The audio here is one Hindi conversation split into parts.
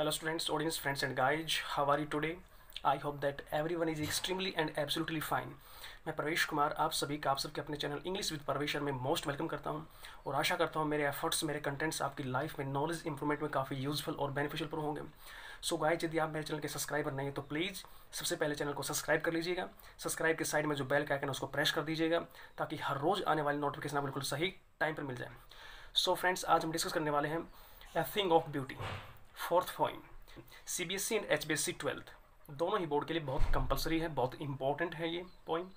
Hello students, audience, friends and guys, how are you today? I hope that everyone is extremely and absolutely fine. मैं प्रवेश कुमार आप सभी का आप सबके अपने चैनल इंग्लिश विद प्रवेशर में मोस्ट वेलकम करता हूं और आशा करता हूं मेरे एफर्ट्स मेरे कंटेंट्स आपकी लाइफ में नॉलेज इंप्रूवमेंट में काफ़ी यूजफुल और बेनिफिशियल पर होंगे। सो गाइस, यदि आप मेरे चैनल के सब्सक्राइबर नहीं है तो प्लीज़ सबसे पहले चैनल को सब्सक्राइब कर लीजिएगा। सब्सक्राइब के साइड में जो बेल का आइकन है उसको प्रेस कर दीजिएगा ताकि हर रोज़ आने वाली नोटिफिकेशन आप बिल्कुल सही टाइम पर मिल जाए। सो फ्रेंड्स, आज हम डिस्कस करने वाले हैं a thing of beauty, fourth point. CBSE and HBSE 12th दोनों ही बोर्ड के लिए बहुत कंपलसरी है, बहुत इंपॉर्टेंट है ये पॉइंट।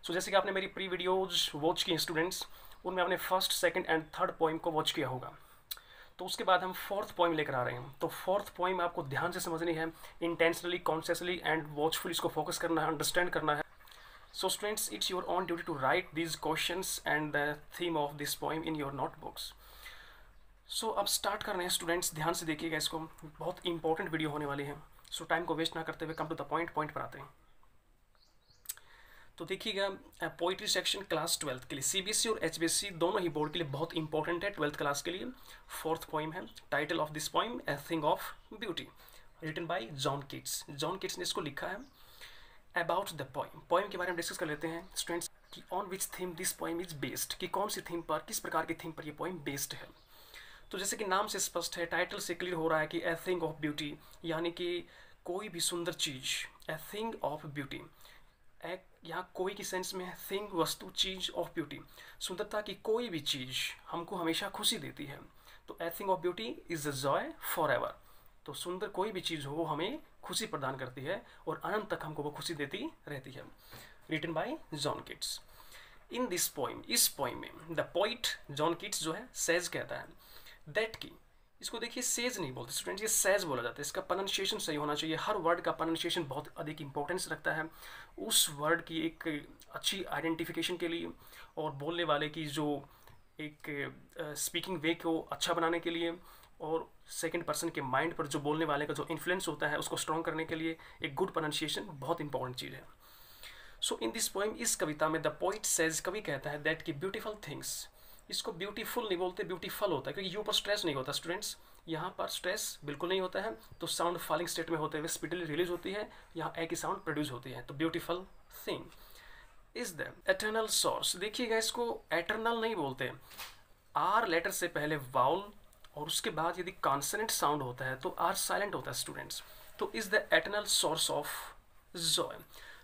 सो जैसे कि आपने मेरी प्री वीडियोज वॉच की स्टूडेंट्स, उनमें आपने first, second and third point को वॉच किया होगा। तो उसके बाद हम फोर्थ पॉइंट लेकर आ रहे हैं। तो फोर्थ पॉइंट आपको ध्यान से समझनी है, इंटेंशनली, कॉन्शियसली एंड वॉचफुली इसको फोकस करना है, अंडरस्टैंड करना है। So students, it's your own duty to write these questions and the theme of this point in your notebooks. So अब स्टार्ट कर रहे हैं स्टूडेंट्स, ध्यान से देखिएगा, इसको बहुत इंपॉर्टेंट वीडियो होने वाली है। सो टाइम को वेस्ट ना करते हुए कम टू द पॉइंट पर आते हैं। तो देखिएगा, पोइट्री सेक्शन क्लास 12th के लिए सीबीएसई और एचबीएसई दोनों ही बोर्ड के लिए बहुत इंपॉर्टेंट है। 12th क्लास के लिए फोर्थ पोइम है। Title of this poem a thing of beauty, written by John Keats. John Keats ने इसको लिखा है। अबाउट द पोइम, पोइम के बारे में डिस्कस कर लेते हैं स्टूडेंट्स कि on which theme this poem is based, कि कौन सी थीम पर, किस प्रकार की थीम पर ये पोइम बेस्ड है। तो जैसे कि नाम से स्पष्ट है, टाइटल से क्लियर हो रहा है कि ए थिंग ऑफ ब्यूटी, यानी कि कोई भी सुंदर चीज, ए थिंग ऑफ ब्यूटी। एक यहाँ कोई की सेंस में थिंग, वस्तु, चीज, ऑफ ब्यूटी, सुंदरता की कोई भी चीज हमको हमेशा खुशी देती है। तो ए thing of beauty is a joy for ever. तो सुंदर कोई भी चीज हो वो हमें खुशी प्रदान करती है और अनंत तक हमको वो खुशी देती रहती है। Written by John Keats. In this poem, इस पोइम में द पोइट जॉन कीट्स जो है सेज कहता है दैट की, इसको देखिए सेज नहीं बोलते स्टूडेंट्स, ये सेज बोला जाता है। इसका प्रोनाउंसिएशन सही होना चाहिए। हर वर्ड का प्रोनाउंसिएशन बहुत अधिक इंपॉर्टेंस रखता है उस वर्ड की एक अच्छी आइडेंटिफिकेशन के लिए और बोलने वाले की जो एक स्पीकिंग वे को अच्छा बनाने के लिए और सेकंड पर्सन के माइंड पर जो बोलने वाले का जो इन्फ्लुएंस होता है उसको स्ट्रॉन्ग करने के लिए एक गुड प्रोनाउंसिएशन बहुत इंपॉर्टेंट चीज़ है। सो इन दिस पोइम, इस कविता में द पोइट सेज, कवि कहता है दैट की ब्यूटीफुल थिंग्स, इसको ब्यूटीफुल नहीं बोलते, ब्यूटीफुल होता है क्योंकि यू पर स्ट्रेस नहीं होता स्टूडेंट्स, यहाँ पर स्ट्रेस बिल्कुल नहीं होता है। तो साउंड फॉलिंग स्टेट में होते हुए स्पीडली रिलीज होती है, यहाँ ए की साउंड प्रोड्यूस होती है। तो beautiful thing is the eternal source. देखिएगा, इसको एटर्नल नहीं बोलते, आर लेटर से पहले वाउल और उसके बाद यदि कॉन्सोनेंट साउंड होता है तो आर साइलेंट होता है स्टूडेंट्स। तो is the eternal source of Joy.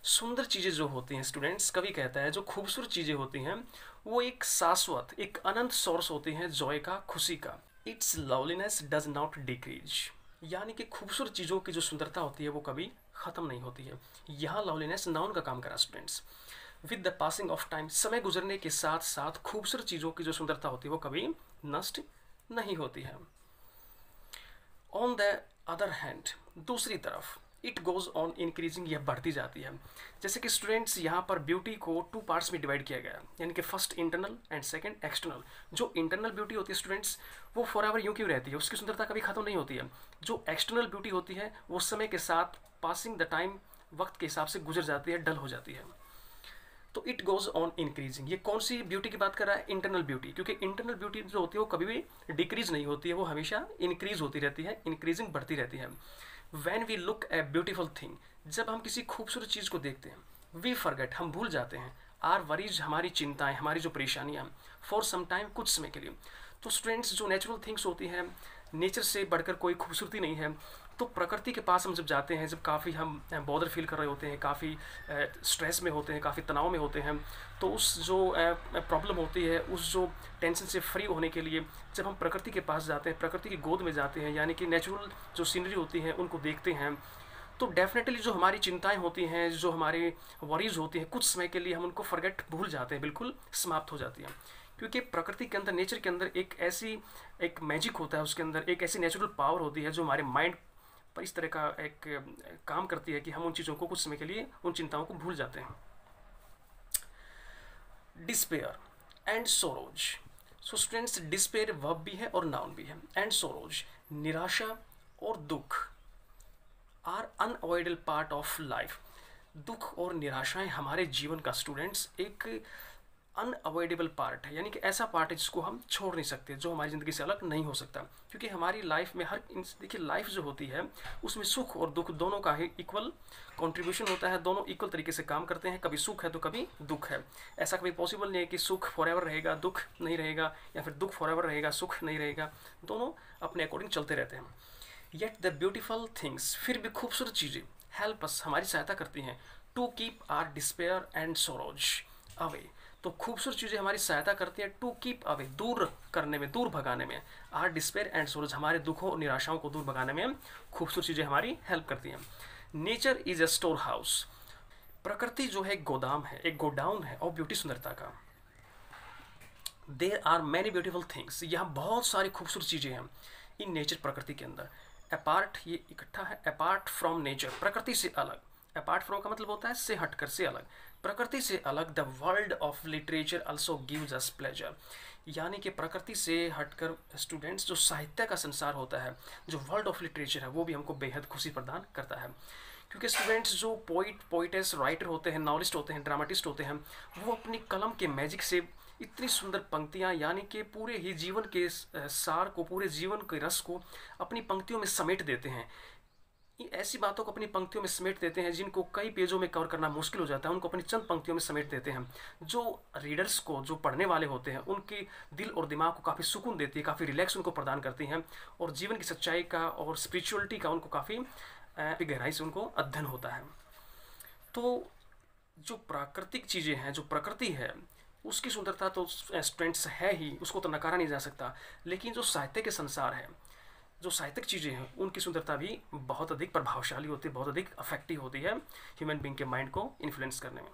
सुंदर चीज़ें जो होती हैं स्टूडेंट्स, कवि कहता है जो खूबसूरत चीज़ें होती हैं वो एक शाश्वत, एक अनंत सोर्स होती हैं जॉय का, खुशी का। It's loveliness does not decrease, यानी कि खूबसूरत चीज़ों की जो सुंदरता होती है वो कभी ख़त्म नहीं होती है। यहाँ लवलीनेस नाउन का काम करा students. With the passing of time, समय गुजरने के साथ साथ खूबसूरत चीज़ों की जो सुंदरता होती है वो कभी नष्ट नहीं होती है। ऑन द अदर हैंड, दूसरी तरफ, इट गोज ऑन इंक्रीजिंग, यह बढ़ती जाती है। जैसे कि स्टूडेंट्स यहाँ पर ब्यूटी को टू पार्ट्स में डिवाइड किया गया है, यानी कि first internal and second external. जो इंटरनल ब्यूटी होती है स्टूडेंट्स वो फॉर एवर यूं क्यों रहती है, उसकी सुंदरता कभी खत्म नहीं होती है। जो एक्सटर्नल ब्यूटी होती है वो समय के साथ, पासिंग द टाइम, वक्त के हिसाब से गुजर जाती है, डल हो जाती है। तो इट गोज ऑन इंक्रीजिंग, ये कौन सी ब्यूटी की बात कर रहा है? इंटरनल ब्यूटी, क्योंकि इंटरनल ब्यूटी जो होती है वो कभी भी डिक्रीज नहीं होती है, वो हमेशा इंक्रीज होती रहती है, इंक्रीजिंग बढ़ती रहती है। When we look a beautiful thing, जब हम किसी खूबसूरत चीज़ को देखते हैं, वी फॉरगेट, हम भूल जाते हैं, आर वरीज, हमारी चिंताएं, हमारी जो परेशानियाँ, फॉर सम टाइम, कुछ समय के लिए। तो स्टूडेंट्स, जो नेचुरल थिंग्स होती हैं, नेचर से बढ़कर कोई खूबसूरती नहीं है। तो प्रकृति के पास हम जब जाते हैं, जब काफ़ी हम बॉदर फील कर रहे होते हैं, काफ़ी स्ट्रेस में होते हैं, काफ़ी तनाव में होते हैं, तो उस जो प्रॉब्लम होती है, उस जो टेंशन से फ्री होने के लिए जब हम प्रकृति के पास जाते हैं, प्रकृति की गोद में जाते हैं, यानी कि नेचुरल जो सीनरी होती है उनको देखते हैं, तो डेफिनेटली जो हमारी चिंताएं होती हैं, जो हमारी वरीज होती हैं, कुछ समय के लिए हम उनको फॉरगेट, भूल जाते हैं, बिल्कुल समाप्त हो जाती हैं। क्योंकि प्रकृति के अंदर, नेचर के अंदर एक मैजिक होता है, उसके अंदर एक ऐसी नेचुरल पावर होती है जो हमारे माइंड पर इस तरह का एक काम करती है कि हम उन चीज़ों को कुछ समय के लिए, उन चिंताओं को भूल जाते हैं। Despair and sorrows. So students, despair verb भी है और नाउन भी है। एंड सोरोज, निराशा और दुख, are unavoidable part of life. दुख और निराशाएं हमारे जीवन का स्टूडेंट्स एक अनअवॉइडेबल पार्ट है, यानी कि ऐसा पार्ट है जिसको हम छोड़ नहीं सकते, जो हमारी ज़िंदगी से अलग नहीं हो सकता। क्योंकि हमारी लाइफ में देखिए लाइफ जो होती है उसमें सुख और दुख दोनों का ही इक्वल कंट्रीब्यूशन होता है, दोनों इक्वल तरीके से काम करते हैं। कभी सुख है तो कभी दुख है। ऐसा कभी पॉसिबल नहीं है कि सुख फॉरएवर रहेगा दुख नहीं रहेगा, या फिर दुख फॉरएवर रहेगा सुख नहीं रहेगा। दोनों अपने अकॉर्डिंग चलते रहते हैं। येट द ब्यूटीफुल थिंग्स, फिर भी खूबसूरत चीज़ें, हेल्प अस, हमारी सहायता करती हैं, to keep our despair and sorrows away. तो खूबसूरत चीज़ें हमारी सहायता करती हैं टू कीप अवे, दूर करने में, दूर भगाने में, आर डिस्पेयर एंड सोरोज, हमारे दुखों और निराशाओं को दूर भगाने में खूबसूरत चीज़ें हमारी हेल्प करती हैं। Nature is a store house, प्रकृति जो है एक गोदाम है, एक गोडाउन है और ब्यूटी, सुंदरता का। There are many beautiful things, यहाँ बहुत सारी खूबसूरत चीज़ें हैं इन नेचर, प्रकृति के अंदर। अपार्ट, ये इकट्ठा है, अपार्ट फ्रॉम नेचर, प्रकृति से अलग। अपार्ट फ्रॉम का मतलब होता है से हटकर, से अलग, प्रकृति से अलग। The world of literature also gives us pleasure, यानी कि प्रकृति से हटकर स्टूडेंट्स जो साहित्य का संसार होता है, जो वर्ल्ड ऑफ लिटरेचर है, वो भी हमको बेहद खुशी प्रदान करता है। क्योंकि स्टूडेंट्स जो पोइट, पोइटेस, राइटर होते हैं, नॉवलिस्ट होते हैं, ड्रामाटिस्ट होते हैं, वो अपनी कलम के मैजिक से इतनी सुंदर पंक्तियाँ, यानी कि पूरे ही जीवन के सार को, पूरे जीवन के रस को अपनी पंक्तियों में समेट देते हैं। ऐसी बातों को अपनी पंक्तियों में समेट देते हैं जिनको कई पेजों में कवर करना मुश्किल हो जाता है, उनको अपनी चंद पंक्तियों में समेट देते हैं, जो रीडर्स को, जो पढ़ने वाले होते हैं, उनके दिल और दिमाग को काफ़ी सुकून देती है, काफ़ी रिलैक्स उनको प्रदान करती हैं, और जीवन की सच्चाई का और स्पिरिचुअलिटी का उनको काफ़ी गहराई से उनको अध्ययन होता है। तो जो प्राकृतिक चीज़ें हैं, जो प्रकृति है, उसकी सुंदरता तो स्टूडेंट्स है ही, उसको तो नकारा नहीं जा सकता। लेकिन जो साहित्य के संसार है, जो साहित्यिक चीज़ें हैं, उनकी सुंदरता भी बहुत अधिक प्रभावशाली होती है, बहुत अधिक अफेक्टिव होती है ह्यूमन बीइंग के माइंड को इन्फ्लुएंस करने में।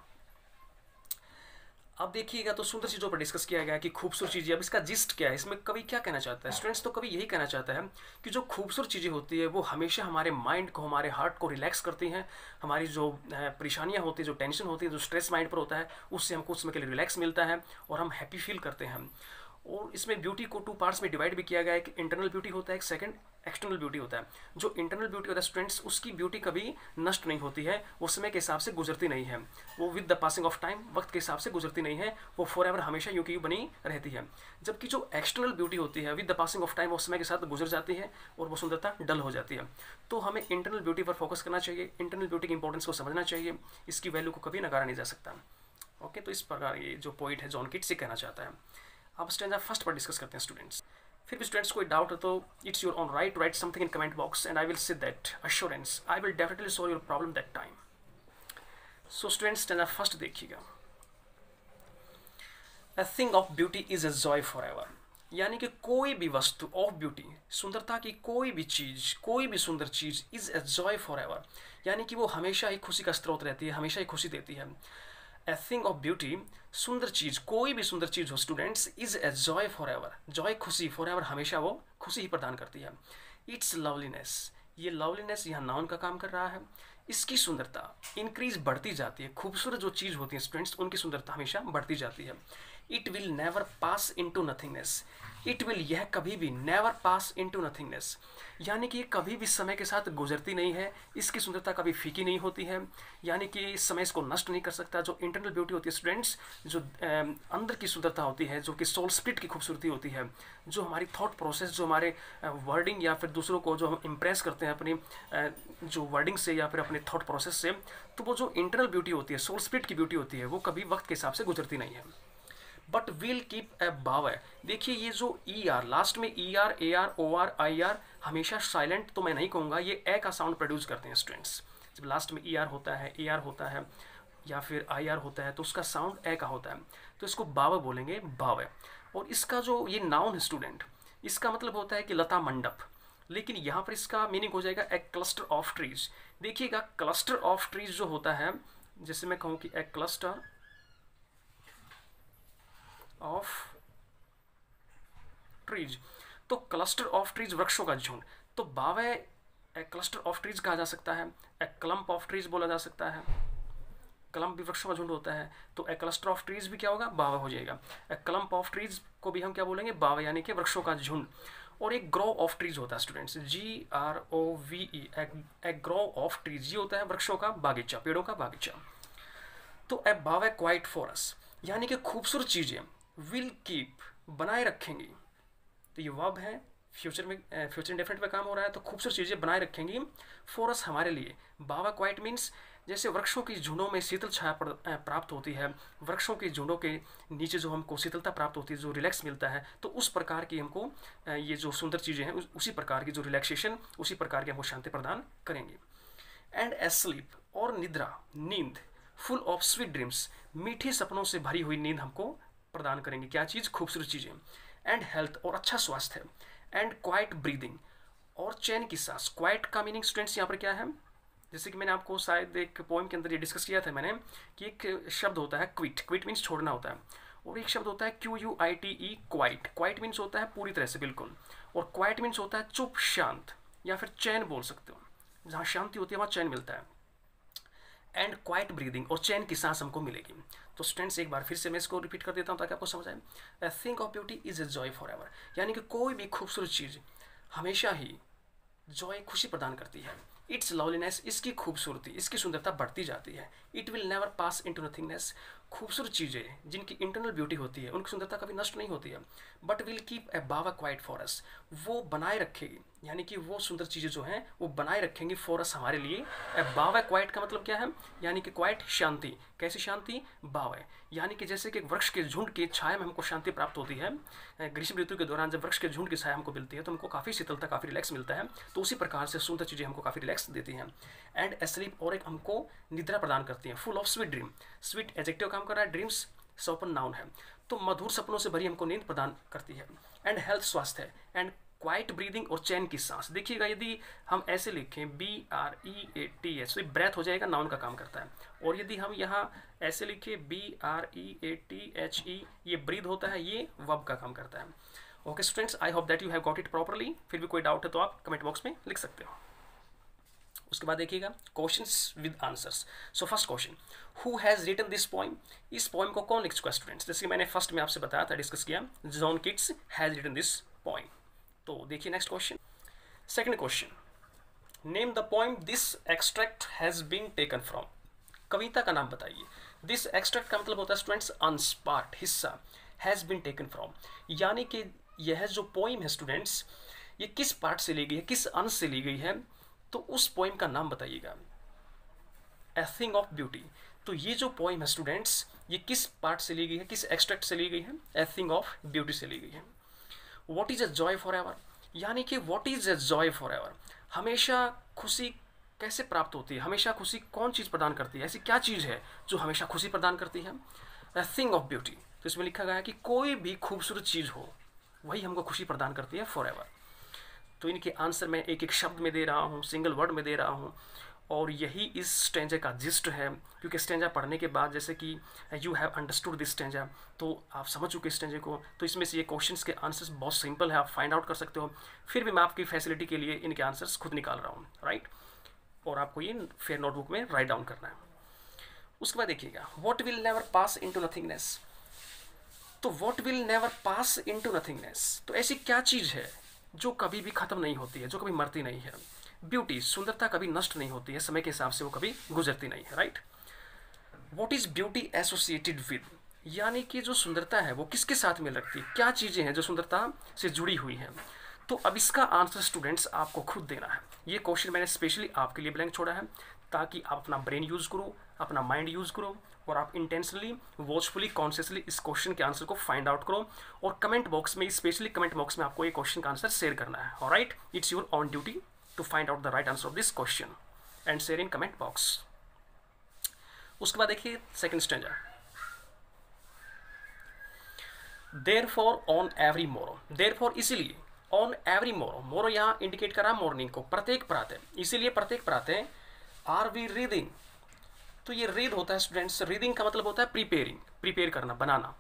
अब देखिएगा तो सुंदर चीज़ों पर डिस्कस किया गया कि खूबसूरत चीज़ें, अब इसका जिस्ट क्या है, इसमें कवि क्या कहना चाहता है। स्टूडेंट्स तो कवि यही कहना चाहता है कि जो खूबसूरत चीज़ें होती है वो हमेशा हमारे माइंड को, हमारे हार्ट को रिलैक्स करती हैं। हमारी जो परेशानियाँ होती है, जो टेंशन होती है, जो स्ट्रेस माइंड पर होता है, उससे हमको उसमें के लिए रिलैक्स मिलता है और हम हैप्पी फील करते हैं। और इसमें ब्यूटी को 2 पार्ट्स में डिवाइड भी किया गया है कि इंटरनल ब्यूटी होता है, एक सेकंड एक्सटर्नल ब्यूटी होता है। जो इंटरनल ब्यूटी होता है स्टूडेंट्स, उसकी ब्यूटी कभी नष्ट नहीं होती है, वो समय के हिसाब से गुजरती नहीं है, वो with the passing of time, वक्त के हिसाब से गुजरती नहीं है, वो फॉर एवर हमेशा यूं की यूं बनी रहती है। जबकि जो एक्सटर्नल ब्यूटी होती है, with the passing of time, वो समय के साथ गुजर जाती है और वो सुंदरता डल हो जाती है। तो हमें इंटरनल ब्यूटी पर फोकस करना चाहिए, इंटरनल ब्यूटी की इंपॉर्टेंस को समझना चाहिए, इसकी वैल्यू को कभी नकारा नहीं जा सकता। ओके, तो इस प्रकार ये जो पोइट है जॉन कीट्स से कहना चाहता है। अब स्टैंजा फर्स्ट पर डिस्कस करते हैं स्टूडेंट्स। फिर भी स्टूडेंट्स कोई डाउट है तो it's your own right, write something in comment box and I will say that assurance I will definitely solve your problem that time. So students stanza first देखिएगा। A thing of beauty is a joy forever, यानी कि कोई भी वस्तु ऑफ ब्यूटी, सुंदरता की कोई भी चीज़, कोई भी सुंदर चीज़, is a joy forever, यानी कि वो हमेशा ही खुशी का स्रोत रहती है, हमेशा ही खुशी देती है। A thing of beauty, सुंदर चीज़, कोई भी सुंदर चीज़ हो students, is a joy for ever, Joy खुशी, फॉर एवर हमेशा वो खुशी ही प्रदान करती है। इट्स लवलीनेस, ये लवलीनेस यहाँ नाउन का काम कर रहा है, इसकी सुंदरता इंक्रीज बढ़ती जाती है। खूबसूरत जो चीज़ होती है स्टूडेंट्स, उनकी सुंदरता हमेशा बढ़ती जाती है। It will never pass into nothingness, it will, यह कभी भी, नेवर पास इनटू नथिंगनेस, यानी कि ये कभी भी समय के साथ गुजरती नहीं है, इसकी सुंदरता कभी फीकी नहीं होती है, यानी कि समय इसको नष्ट नहीं कर सकता। जो इंटरनल ब्यूटी होती है स्टूडेंट्स, जो अंदर की सुंदरता होती है, जो कि सोल स्पिरिट की खूबसूरती होती है, जो हमारी थॉट प्रोसेस, जो हमारे वर्डिंग या फिर दूसरों को जो हम इम्प्रेस करते हैं अपनी जो वर्डिंग से या फिर अपने थॉट प्रोसेस से, तो वो जो इंटरनल ब्यूटी होती है, सोल स्पिरिट की ब्यूटी होती है, वो कभी वक्त के हिसाब से गुजरती नहीं है। But will keep a bower, देखिए ये जो ई आर, लास्ट में E R, A R, O R, I R, हमेशा साइलेंट तो मैं नहीं कहूँगा, ये ए का साउंड प्रोड्यूस करते हैं स्टूडेंट्स। जब लास्ट में ई आर होता है, ए आर होता है या फिर आई आर होता है, तो उसका साउंड ए का होता है, तो इसको बावर बोलेंगे, बावर। और इसका जो ये नाउन है स्टूडेंट, इसका मतलब होता है कि लता मंडप, लेकिन यहाँ पर इसका मीनिंग हो जाएगा ए क्लस्टर ऑफ ट्रीज। देखिएगा क्लस्टर ऑफ ट्रीज जो होता है, जैसे मैं कहूँ कि ए क्लस्टर ऑफ ट्रीज, तो क्लस्टर ऑफ ट्रीज वृक्षों का झुंड, तो बावे ए क्लस्टर ऑफ ट्रीज कहा जा सकता है, ए क्लम्प ऑफ ट्रीज बोला जा सकता है, क्लम्प भी वृक्षों का झुंड होता है, तो ए क्लस्टर ऑफ ट्रीज भी क्या होगा, बावे हो जाएगा। ए क्लम्प ऑफ ट्रीज को भी हम क्या बोलेंगे, बावे, यानी कि वृक्षों का झुंड। और एक ग्रो ऑफ ट्रीज होता है students, GROVE, A grow of trees, ये होता है वृक्षों का बागीचा, पेड़ों का बागीचा। तो ए बावे क्वाइट फॉर अस, यानी कि खूबसूरत चीज़ें, विल कीप बनाए रखेंगी, तो ये वर्ब है, फ्यूचर में फ्यूचर इंडेफिनिट में काम हो रहा है, तो खूबसूरत चीज़ें बनाए रखेंगी फॉर अस हमारे लिए। बावा क्वाइट मीन्स जैसे वृक्षों की झुंडों में शीतल छाया प्राप्त होती है, वृक्षों की झुंडों के नीचे जो हमको शीतलता प्राप्त होती है, जो रिलैक्स मिलता है, तो उस प्रकार की हमको ये जो सुंदर चीज़ें हैं उसी प्रकार की जो रिलैक्सेशन, उसी प्रकार की हमको शांति प्रदान करेंगी। एंड एस्लीप और निद्रा, नींद, फुल ऑफ स्वीट ड्रीम्स, मीठे सपनों से भरी हुई नींद हमको प्रदान करेंगी। क्या चीज़? खूबसूरत चीज़ें। एंड हेल्थ और अच्छा स्वास्थ्य, एंड क्वाइट ब्रीदिंग और चैन की सांस। क्वाइट का मीनिंग स्टूडेंट्स यहाँ पर क्या है? जैसे कि मैंने आपको शायद एक पोइम के अंदर ये डिस्कस किया था मैंने कि एक शब्द होता है क्विट, क्विट मीन्स छोड़ना होता है, और एक शब्द होता है QUITE, क्वाइट। क्वाइट मीन्स होता है पूरी तरह से, बिल्कुल, और क्वाइट मीन्स होता है चुप, शांत, या फिर चैन बोल सकते हो, जहाँ शांति होती है वहाँ चैन मिलता है। एंड क्वाइट ब्रीदिंग और चैन की सांस हमको मिलेगी। तो स्टूडेंट्स एक बार फिर से मैं इसको रिपीट कर देता हूँ ताकि आपको समझ आए। अ thing of beauty is a joy forever, यानी कि कोई भी खूबसूरत चीज़ हमेशा ही जॉय, खुशी प्रदान करती है। इट्स लवलीनेस, इसकी खूबसूरती, इसकी सुंदरता बढ़ती जाती है। It will never pass into nothingness, खूबसूरत चीज़ें जिनकी इंटरनल ब्यूटी होती है उनकी सुंदरता कभी नष्ट नहीं होती है। But will keep A Bawa quiet for us, वो बनाए रखेगी, यानी कि वो सुंदर चीज़ें जो हैं वो बनाए रखेंगी फॉर अस, हमारे लिए। ए बावा क्वाइट का मतलब क्या है? यानी कि क्वाइट शांति। कैसी शांति? बावे, यानी कि जैसे कि वृक्ष के झुंड की छाया में हमको शांति प्राप्त होती है, ग्रीष्म ऋतु के दौरान जब वृक्ष के झुंड की छाया हमको मिलती है तो हमको काफ़ी शीतलता, काफ़ी रिलैक्स मिलता है, तो उसी प्रकार से सुंदर चीज़ें हमको काफ़ी रिलैक्स देती हैं। एंड एस्लीप, और एक हमको निद्रा प्रदान करती हैं। Full of sweet dream, sweet adjective काम कर रहा है, ड्रीम्स सपन नाउन है, तो मधुर सपनों से भरी हमको नींद प्रदान करती है। एंड हेल्थ, स्वास्थ्य है। एंड क्वाइट ब्रीदिंग और चैन की सांस। देखिएगा यदि हम ऐसे लिखें BREATH, तो ब्रेथ हो जाएगा, नाउन का काम करता है। और यदि हम यहाँ ऐसे लिखें BREATHE, ये ब्रीद होता है, ये वर्ब का काम करता है। Okay students, I hope that you have got it properly. फिर भी कोई डाउट है तो आप कमेंट बॉक्स में लिख सकते हो। उसके बाद देखिएगा questions with answers. So first question, who has written this poem? इस पोइम को कौन लिख चुका है स्टूडेंट्स? जैसे मैंने फर्स्ट में आपसे बताया था, डिस्कस किया, John Keats has written this poem. तो देखिए next question. Second question, name the poem this extract has been taken from. कविता का नाम बताइए। दिस एक्सट्रैक्ट का मतलब होता है स्टूडेंट्स अंश, पार्ट, हिस्सा। हैज़ बीन टेकन फ्रॉम, यानी कि यह जो पोइम है स्टूडेंट्स, ये किस पार्ट से ली गई है, किस अंश से ली गई है, तो उस पोइम का नाम बताइएगा। ए थिंग ऑफ ब्यूटी, तो ये जो पोइम है स्टूडेंट्स, ये किस पार्ट से ली गई है, किस एक्सट्रैक्ट से ली गई है? ए थिंग ऑफ ब्यूटी से ली गई है। What is a joy forever, यानी कि what is a joy for ever, हमेशा खुशी कैसे प्राप्त होती है, हमेशा खुशी कौन चीज़ प्रदान करती है, ऐसी क्या चीज़ है जो हमेशा खुशी प्रदान करती है? ए थिंग ऑफ ब्यूटी, तो इसमें लिखा गया है कि कोई भी खूबसूरत चीज़ हो वही हमको खुशी प्रदान करती है फॉर एवर। तो इनके आंसर मैं एक एक शब्द में दे रहा हूँ, सिंगल वर्ड में दे रहा हूँ, और यही इस स्टेंजा का जिस्ट है। क्योंकि स्टेंजा पढ़ने के बाद जैसे कि you have understood this stanza, तो आप समझ चुके स्टेंजे को, तो इसमें से ये क्वेश्चंस के आंसर्स बहुत सिंपल है, आप फाइंड आउट कर सकते हो। फिर भी मैं आपकी फैसिलिटी के लिए इनके आंसर्स खुद निकाल रहा हूँ, राइट, और आपको ये फिर नोटबुक में राइट डाउन करना है। उसके बाद देखिएगा, what will never pass into nothingness. तो what will never pass into nothingness, तो ऐसी क्या चीज़ है जो कभी भी खत्म नहीं होती है, जो कभी मरती नहीं है? ब्यूटी, सुंदरता कभी नष्ट नहीं होती है, समय के हिसाब से वो कभी गुजरती नहीं है, right. What is beauty associated with, यानी कि जो सुंदरता है वो किसके साथ मिल रखती है, क्या चीज़ें हैं जो सुंदरता से जुड़ी हुई हैं? तो अब इसका आंसर स्टूडेंट्स आपको खुद देना है। ये क्वेश्चन मैंने स्पेशली आपके लिए ब्लैंक छोड़ा है ताकि आप अपना ब्रेन यूज़ करो, अपना माइंड यूज़ करो, और आप इंटेंशनली, वॉचफुली, कॉन्शियसली इस क्वेश्चन के आंसर को फाइंड आउट करो, और कमेंट बॉक्स में, स्पेशली कमेंट बॉक्स में आपको ये क्वेश्चन का आंसर शेयर करना है। Alright, it's your own duty to find out the right answer of this question and share in comment box. उसके बाद देखिए second stanza, therefore on every morrow, therefore इसीलिए, ऑन एवरी मोरो, मोरो यहाँ इंडिकेट करा मॉर्निंग को, प्रत्येक प्रातः, इसीलिए प्रत्येक प्रातः आर वी रीडिंग, तो ये रीड होता है स्टूडेंट्स, रीडिंग का मतलब होता है प्रिपेयरिंग, प्रिपेयर करना, बनाना।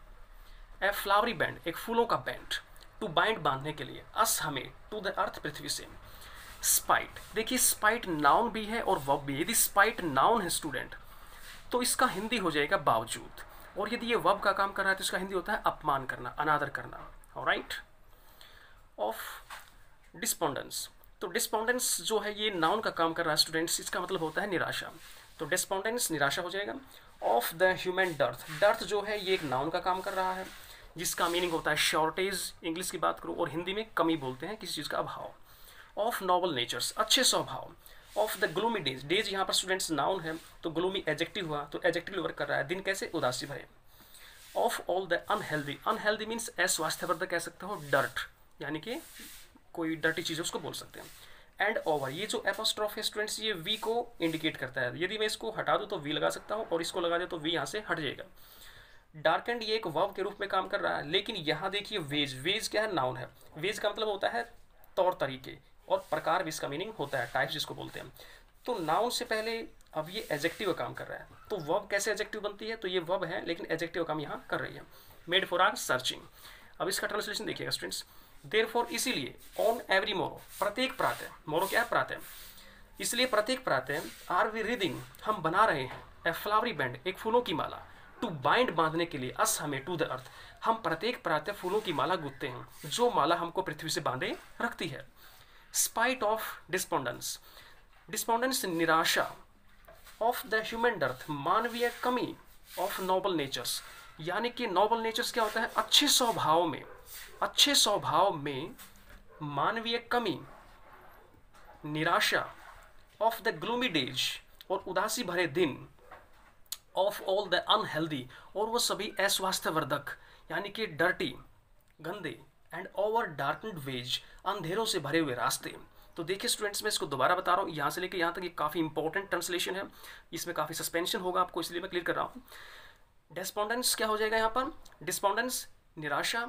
ए फ्लावरी बैंड, एक फूलों का बैंड, टू बाइंड, बांधने के लिए, अस हमें, टू द अर्थ, पृथ्वी से। स्पाइट, देखिए स्पाइट नाउन भी है और वर्ब भी है। यदि स्पाइट नाउन है स्टूडेंट तो इसका हिंदी हो जाएगा बावजूद, और यदि ये वर्ब का काम कर रहा है तो इसका हिंदी होता है अपमान करना, अनादर करना। ऑलराइट, ऑफ डिस्पोंडेंस, तो डिस्पोंडेंस जो है ये नाउन का काम कर रहा है स्टूडेंट्स, इसका मतलब होता है निराशा। तो डिस्पोंडेंस निराशा हो जाएगा। Of the human dearth, dearth जो है ये एक नाउन का काम कर रहा है जिसका मीनिंग होता है शॉर्टेज, इंग्लिश की बात करूँ, और हिंदी में कमी बोलते हैं किसी चीज़ का अभाव। ऑफ नोबल नेचर्स, अच्छे स्वभाव। Of the gloomy days, days यहाँ पर स्टूडेंट्स नाउन है तो ग्लूमी एडजेक्टिव हुआ, तो एडजेक्टिव वर्क कर रहा है, दिन कैसे, उदासी भरे। Of all the unhealthy, unhealthy means अस्वास्थ्यवर्धक कह सकते हो, डर्ट यानी कि कोई डर्टी चीज़ है उसको बोल सकते हैं। एंड ओवर, ये जो एपोस्ट्रॉफ है स्टूडेंट्स ये वी को इंडिकेट करता है, यदि मैं इसको हटा दूँ तो वी लगा सकता हूँ और इसको लगा दे तो वी यहाँ से हट जाएगा। डार्केंड ये एक वर्ब के रूप में काम कर रहा है, लेकिन यहाँ देखिए वेज, वेज क्या है, नाउन है। वेज का मतलब होता है तौर तरीके, और प्रकार भी इसका मीनिंग होता है, टाइप्स जिसको बोलते हैं। तो नाउन से पहले अब ये एडजेक्टिव काम कर रहा है, तो वर्ब कैसे एडजेक्टिव बनती है, तो ये वर्ब है लेकिन एडजेक्टिव काम यहाँ कर रही है। मेड फॉर आर सर्चिंग, अब इसका ट्रांसलेशन देखिएगा स्टूडेंट्स। देयरफॉर, इसीलिए, ऑन एवरी मोरो, प्रत्येक प्रातः, मोरो क्या है, प्रातः, इसलिए प्रत्येक प्रातः, आर वी रीडिंग, हम बना रहे हैं, ए फ्लावरी बैंड, एक फूलों की माला, टू बाइंड, बांधने के लिए, अस हमें, टू द अर्थ, हम प्रत्येक प्रातः फूलों की माला गूंथते हैं जो माला हमको पृथ्वी से बांधे रखती है। स्पाइट ऑफ डिस्पोंडेंस, डिस्पोंडेंस निराशा। ऑफ द ह्यूमन डर्थ, मानवीय कमी। ऑफ नोबल नेचर्स, यानी कि नोबल नेचर्स क्या होता है, अच्छे स्वभाव में, अच्छे स्वभाव में मानवीय कमी, निराशा। ऑफ द ग्लूमी डेज, और उदासी भरे दिन। ऑफ ऑल द अनहेल्दी, और वो सभी अस्वास्थ्यवर्धक यानी कि डर्टी, गंदे। एंड ओवर डार्कन्ड वेज, अंधेरों से भरे हुए रास्ते। तो देखिए स्टूडेंट्स मैं इसको दोबारा बता रहा हूँ, यहाँ से लेकर यहाँ तक ये काफ़ी इंपॉर्टेंट ट्रांसलेशन है, इसमें काफ़ी सस्पेंशन होगा आपको, इसलिए मैं क्लियर कर रहा हूँ। डिस्पोंडेंस क्या हो जाएगा यहाँ पर, डिस्पोंडेंस निराशा,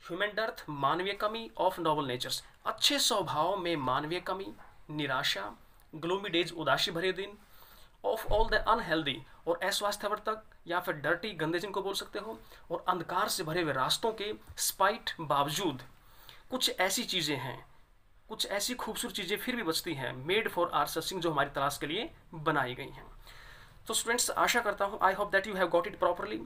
ह्यूमन डर्थ मानवीय कमी, ऑफ नोबल नेचर्स अच्छे स्वभाव में मानवीय कमी, निराशा, ग्लूमी डेज उदासी भरे दिन, ऑफ ऑल द अनहेल्दी और अस्वास्थ्यवर्धक या फिर डर्टी गंदे जिनको बोल सकते हो, और अंधकार से भरे हुए रास्तों के, स्पाइट बावजूद, कुछ ऐसी चीज़ें हैं, कुछ ऐसी खूबसूरत चीज़ें फिर भी बचती हैं, मेड फॉर आर सर्चिंग, जो हमारी तलाश के लिए बनाई गई हैं। तो स्टूडेंट्स आशा करता हूँ, I hope that you have got it properly.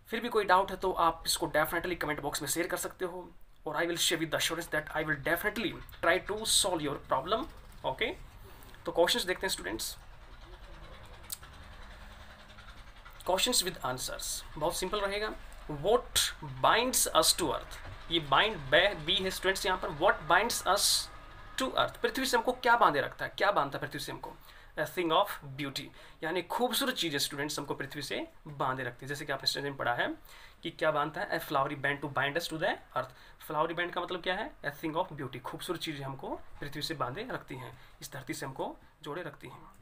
फिर भी कोई डाउट है तो आप इसको डेफिनेटली कमेंट बॉक्स में शेयर कर सकते हो, और I will share with the assurance that I will definitely try to solve your problem. Okay, तो क्वेश्चंस देखते हैं स्टूडेंट्स। क्वेश्चंस विद आंसर्स बहुत सिंपल रहेगा। What binds us to earth, ये बाइंड बी है स्टूडेंट्स यहाँ पर। व्हाट बाइंड्स अस टू अर्थ, पृथ्वी से हमको क्या बांधे रखता है, क्या बांधता है पृथ्वी से हमको, ए थिंग ऑफ ब्यूटी, यानी खूबसूरत चीज़ें स्टूडेंट्स हमको पृथ्वी से बांधे रखती है। जैसे कि आपने स्टूडेंट में पढ़ा है कि क्या बांधता है, a flowery band to bind us to the earth. Flowery band का मतलब क्या है, ए थिंग ऑफ ब्यूटी, खूबसूरत चीज़ें हमको पृथ्वी से बांधे रखती हैं, इस धरती से हमको जोड़े रखती हैं।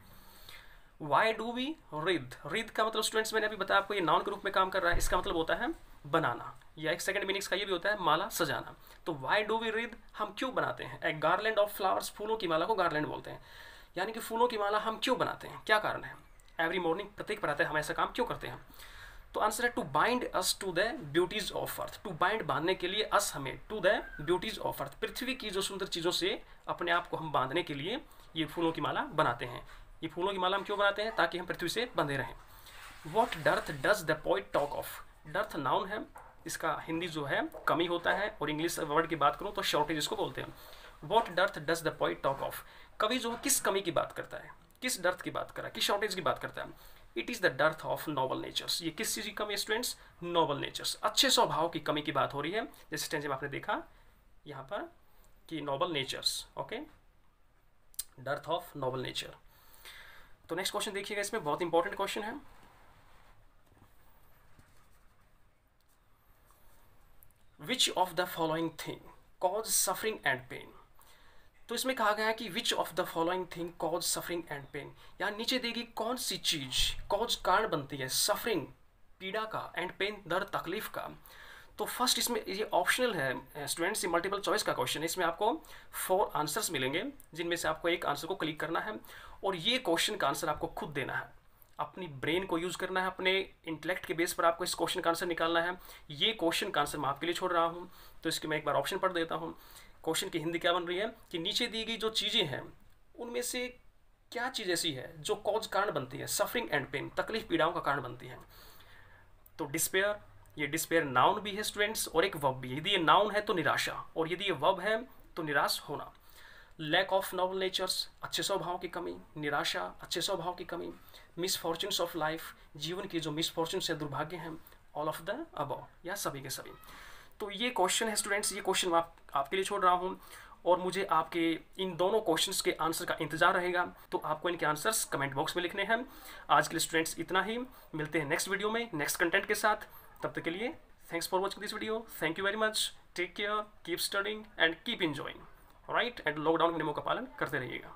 Why do we wreathe, wreathe का मतलब स्टूडेंट्स मैंने अभी बताया आपको, ये नाउन के रूप में काम कर रहा है, इसका मतलब होता है बनाना, या एक सेकंड मीनिंग्स का ये भी होता है माला सजाना। तो वाई डू वी रिद, हम क्यों बनाते हैं, ए गार्लैंड ऑफ फ्लावर्स, फूलों की माला को गार्लैंड बोलते हैं, यानी कि फूलों की माला हम क्यों बनाते हैं, क्या कारण है। एवरी मॉर्निंग, प्रत्येक प्रातः हम ऐसा काम क्यों करते हैं। तो आंसर है to bind us to the beauties of earth, to bind बांधने के लिए, अस हमें, to the beauties of earth, पृथ्वी की जो सुंदर चीज़ों से अपने आप को हम बांधने के लिए ये फूलों की माला बनाते हैं। ये फूलों की माला हम क्यों बनाते हैं, ताकि हम पृथ्वी से बंधे रहें। What dearth does the poet talk of, dearth noun है, इसका हिंदी जो है कमी होता है, और इंग्लिश वर्ड की बात करूँ तो शॉर्टेज इसको बोलते हैं। What dearth does the poet talk of, कवि जो है किस कमी की बात करता है, किस डर्थ की बात कर रहा है, किस शॉर्टेज की बात करता है। It is the dearth of noble natures, ये किस चीज़ की कमी है स्टूडेंट्स, नोबल नेचर्स, अच्छे स्वभाव की कमी की बात हो रही है। जैसे स्टेंज में आपने देखा यहाँ पर कि noble natures, okay, dearth of noble nature. तो नेक्स्ट क्वेश्चन देखिएगा, इसमें बहुत इंपॉर्टेंट क्वेश्चन है। Which of the following thing cause suffering and pain, तो इसमें कहा गया है कि which of the following thing cause suffering and pain, यहाँ नीचे देगी कौन सी चीज कॉज कारण बनती है, सफरिंग पीड़ा का, एंड पेन दर्द तकलीफ का। तो फर्स्ट इसमें ये ऑप्शनल है स्टूडेंट्स, ये मल्टीपल चॉइस का क्वेश्चन है, इसमें आपको 4 आंसर्स मिलेंगे जिनमें से आपको एक आंसर को क्लिक करना है, और ये क्वेश्चन का आंसर आपको खुद देना है, अपनी ब्रेन को यूज़ करना है, अपने इंटेलेक्ट के बेस पर आपको इस क्वेश्चन का आंसर निकालना है। ये क्वेश्चन का आंसर मैं आपके लिए छोड़ रहा हूँ, तो इसके मैं एक बार ऑप्शन पढ़ देता हूँ। क्वेश्चन की हिंदी क्या बन रही है कि नीचे दी गई जो चीज़ें हैं उनमें से क्या चीज़ ऐसी है जो कॉज कारण बनती है, सफरिंग एंड पेन, तकलीफ पीड़ाओं का कारण बनती है। तो डिस्पेयर, ये डिस्पेयर नाउन भी है स्टूडेंट्स और एक वर्ब भी है। यदि ये नाउन है तो निराशा, और यदि ये वर्ब है तो निराश होना। लैक ऑफ नोबल नेचर्स, अच्छे स्वभाव की कमी, निराशा, अच्छे स्वभाव की कमी, मिसफॉर्चून्स ऑफ लाइफ, जीवन की जो मिसफॉर्चून्स है, दुर्भाग्य हैं, ऑल ऑफ द अबव, या सभी के सभी। तो ये क्वेश्चन है स्टूडेंट्स, ये क्वेश्चन मैं आपके लिए छोड़ रहा हूँ, और मुझे आपके इन दोनों क्वेश्चंस के आंसर का इंतजार रहेगा। तो आपको इनके आंसर्स कमेंट बॉक्स में लिखने हैं। आज के लिए स्टूडेंट्स इतना ही, मिलते हैं नेक्स्ट वीडियो में नेक्स्ट कंटेंट के साथ। तब तक के लिए thanks for watching this video, thank you very much, take care, keep studying and keep enjoying, right, and lockdown के नियमों का पालन करते रहिएगा।